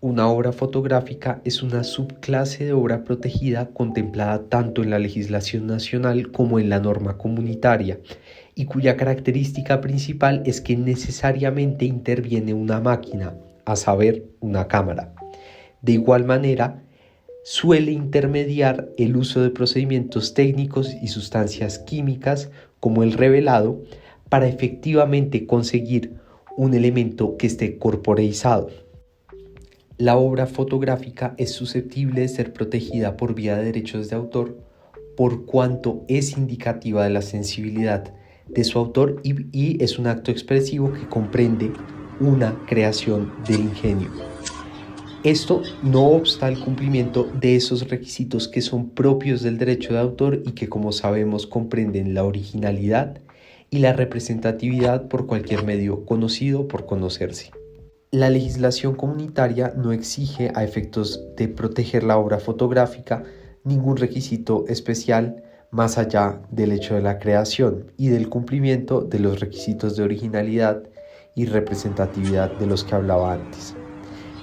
Una obra fotográfica es una subclase de obra protegida contemplada tanto en la legislación nacional como en la norma comunitaria, y cuya característica principal es que necesariamente interviene una máquina, a saber, una cámara. De igual manera, suele intermediar el uso de procedimientos técnicos y sustancias químicas como el revelado para efectivamente conseguir un elemento que esté corporeizado. La obra fotográfica es susceptible de ser protegida por vía de derechos de autor por cuanto es indicativa de la sensibilidad de su autor y es un acto expresivo que comprende una creación del ingenio. Esto no obsta el cumplimiento de esos requisitos que son propios del derecho de autor y que, como sabemos, comprenden la originalidad y la representatividad por cualquier medio conocido o por conocerse. La legislación comunitaria no exige, a efectos de proteger la obra fotográfica, ningún requisito especial más allá del hecho de la creación y del cumplimiento de los requisitos de originalidad y representatividad de los que hablaba antes.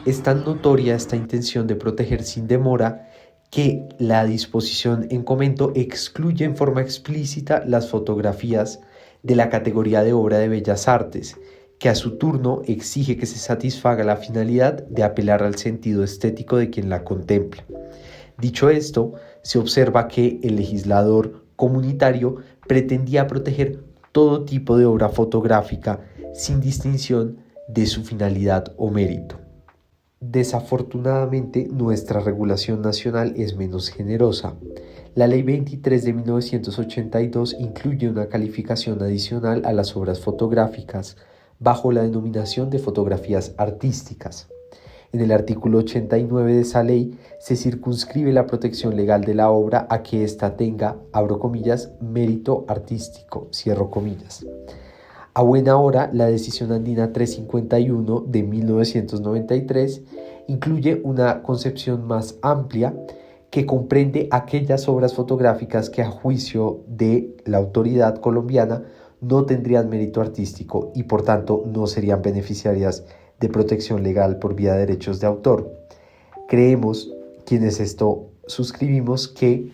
Es tan notoria esta intención de proteger sin demora que la disposición en comento excluye en forma explícita las fotografías de la categoría de obra de bellas artes, que a su turno exige que se satisfaga la finalidad de apelar al sentido estético de quien la contempla. Dicho esto, se observa que el legislador comunitario pretendía proteger todo tipo de obra fotográfica sin distinción de su finalidad o mérito. Desafortunadamente, nuestra regulación nacional es menos generosa. La Ley 23 de 1982 incluye una calificación adicional a las obras fotográficas bajo la denominación de fotografías artísticas. En el artículo 89 de esa ley se circunscribe la protección legal de la obra a que ésta tenga, abro comillas, mérito artístico, cierro comillas. A buena hora, la Decisión Andina 351 de 1993 incluye una concepción más amplia que comprende aquellas obras fotográficas que, a juicio de la autoridad colombiana, no tendrían mérito artístico y por tanto no serían beneficiarias de protección legal por vía de derechos de autor. Creemos, quienes esto suscribimos, que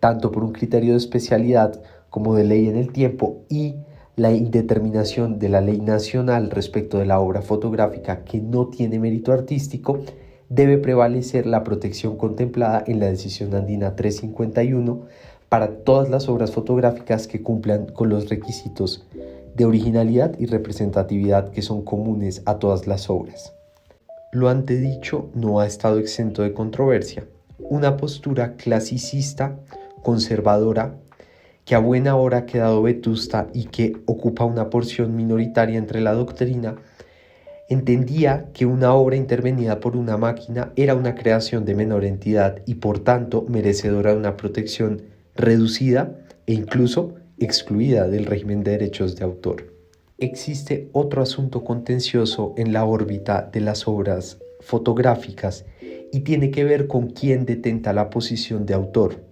tanto por un criterio de especialidad como de ley en el tiempo y la indeterminación de la ley nacional respecto de la obra fotográfica que no tiene mérito artístico, debe prevalecer la protección contemplada en la Decisión Andina 351 para todas las obras fotográficas que cumplan con los requisitos de originalidad y representatividad que son comunes a todas las obras. Lo antedicho no ha estado exento de controversia. Una postura clasicista, conservadora, que a buena hora ha quedado vetusta y que ocupa una porción minoritaria entre la doctrina, entendía que una obra intervenida por una máquina era una creación de menor entidad y por tanto merecedora de una protección reducida e incluso excluida del régimen de derechos de autor. Existe otro asunto contencioso en la órbita de las obras fotográficas y tiene que ver con quién detenta la posición de autor,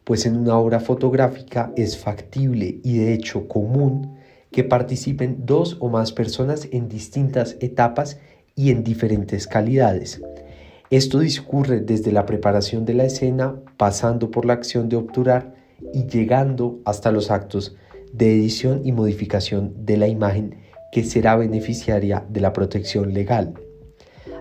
pues en una obra fotográfica es factible y de hecho común que participen dos o más personas en distintas etapas y en diferentes calidades. Esto discurre desde la preparación de la escena, pasando por la acción de obturar y llegando hasta los actos de edición y modificación de la imagen que será beneficiaria de la protección legal.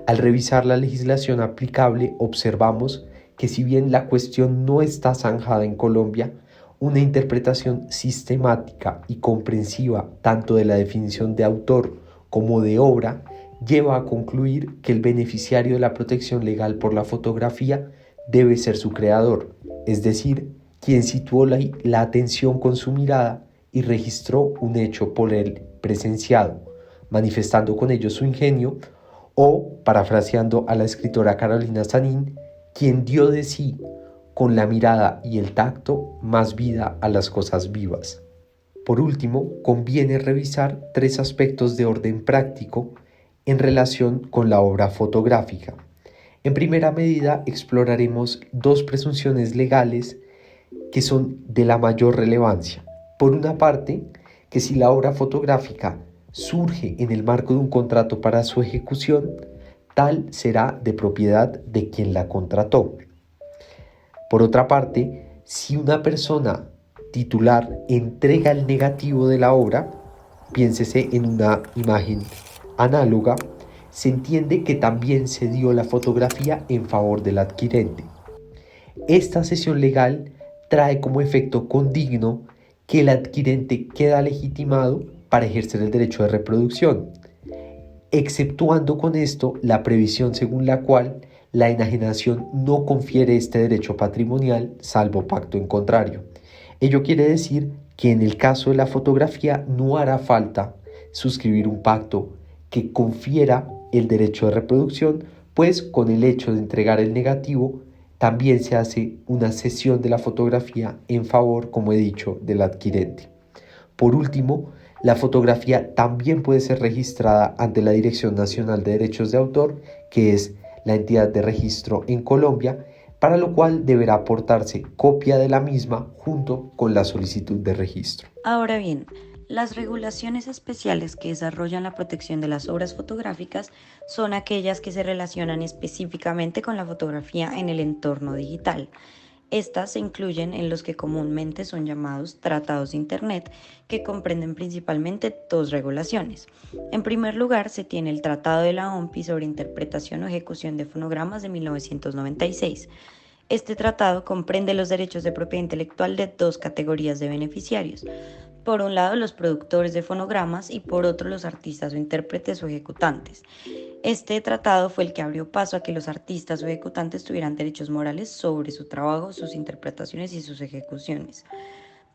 Al revisar la legislación aplicable, observamos que si bien la cuestión no está zanjada en Colombia, una interpretación sistemática y comprensiva tanto de la definición de autor como de obra lleva a concluir que el beneficiario de la protección legal por la fotografía debe ser su creador, es decir, quien situó la atención con su mirada y registró un hecho por él presenciado, manifestando con ello su ingenio, o, parafraseando a la escritora Carolina Sanín, quien dio de sí, con la mirada y el tacto, más vida a las cosas vivas. Por último, conviene revisar tres aspectos de orden práctico en relación con la obra fotográfica. En primera medida, exploraremos dos presunciones legales que son de la mayor relevancia. Por una parte, que si la obra fotográfica surge en el marco de un contrato para su ejecución, tal será de propiedad de quien la contrató. Por otra parte, si una persona titular entrega el negativo de la obra, piénsese en una imagen análoga, se entiende que también se dio la fotografía en favor del adquirente. Esta cesión legal trae como efecto condigno que el adquirente queda legitimado para ejercer el derecho de reproducción, exceptuando con esto la previsión según la cual la enajenación no confiere este derecho patrimonial salvo pacto en contrario. Ello quiere decir que en el caso de la fotografía no hará falta suscribir un pacto que confiera el derecho de reproducción, pues con el hecho de entregar el negativo también se hace una cesión de la fotografía en favor, como he dicho, del adquirente. Por último, la fotografía también puede ser registrada ante la Dirección Nacional de Derechos de Autor, que es la entidad de registro en Colombia, para lo cual deberá aportarse copia de la misma junto con la solicitud de registro. Ahora bien, las regulaciones especiales que desarrollan la protección de las obras fotográficas son aquellas que se relacionan específicamente con la fotografía en el entorno digital. Estas se incluyen en los que comúnmente son llamados tratados de Internet, que comprenden principalmente dos regulaciones. En primer lugar, se tiene el Tratado de la OMPI sobre interpretación o ejecución de fonogramas de 1996. Este tratado comprende los derechos de propiedad intelectual de dos categorías de beneficiarios. Por un lado, los productores de fonogramas y por otro, los artistas o intérpretes o ejecutantes. Este tratado fue el que abrió paso a que los artistas o ejecutantes tuvieran derechos morales sobre su trabajo, sus interpretaciones y sus ejecuciones.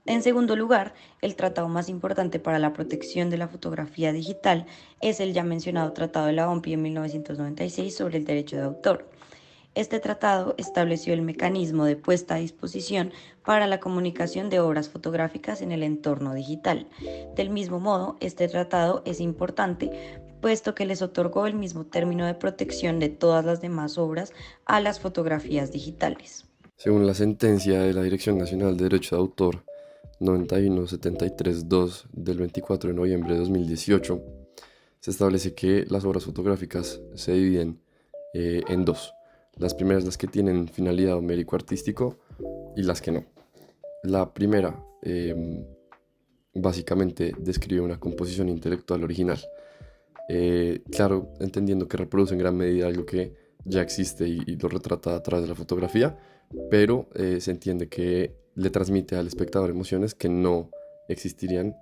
En segundo lugar, el tratado más importante para la protección de la fotografía digital es el ya mencionado Tratado de la OMPI en 1996 sobre el derecho de autor. Este tratado estableció el mecanismo de puesta a disposición para la comunicación de obras fotográficas en el entorno digital. Del mismo modo, este tratado es importante puesto que les otorgó el mismo término de protección de todas las demás obras a las fotografías digitales. Según la sentencia de la Dirección Nacional de Derecho de Autor 9173-2 del 24 de noviembre de 2018, se establece que las obras fotográficas se dividen en dos. Las primeras, las que tienen finalidad o mérito artístico, y las que no. La primera básicamente describe una composición intelectual original. Claro, entendiendo que reproduce en gran medida algo que ya existe y lo retrata a través de la fotografía, pero se entiende que le transmite al espectador emociones que no existirían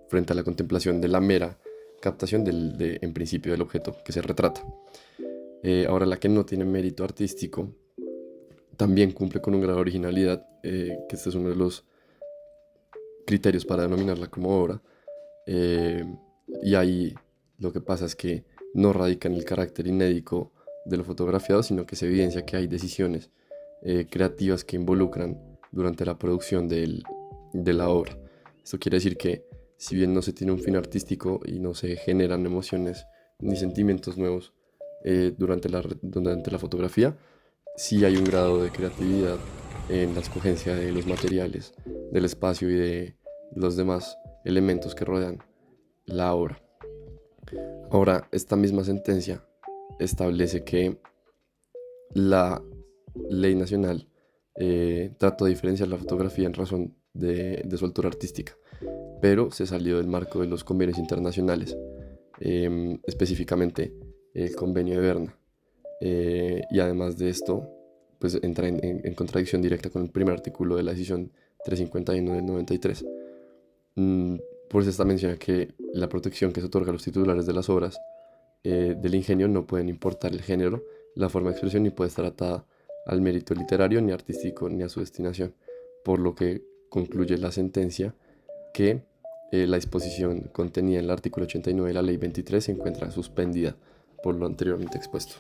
frente a la contemplación de la mera captación en principio del objeto que se retrata. Ahora, la que no tiene mérito artístico también cumple con un grado de originalidad, que este es uno de los criterios para denominarla como obra, y ahí lo que pasa es que no radica en el carácter inédito de lo fotografiado, sino que se evidencia que hay decisiones creativas que involucran durante la producción de la obra. Esto quiere decir que si bien no se tiene un fin artístico y no se generan emociones ni sentimientos nuevos durante la fotografía, sí hay un grado de creatividad en la escogencia de los materiales, del espacio y de los demás elementos que rodean la obra. Ahora, esta misma sentencia establece que la ley nacional trató de diferenciar la fotografía en razón de su altura artística, pero se salió del marco de los convenios internacionales, específicamente el convenio de Berna, y además de esto, pues entra en contradicción directa con el primer artículo de la decisión 351 del 93. Por eso esta menciona que la protección que se otorga a los titulares de las obras del ingenio no pueden importar el género, la forma de expresión, ni puede estar atada al mérito literario, ni artístico, ni a su destinación, por lo que concluye la sentencia que la disposición contenida en el artículo 89 de la Ley 23 se encuentra suspendida por lo anteriormente expuesto.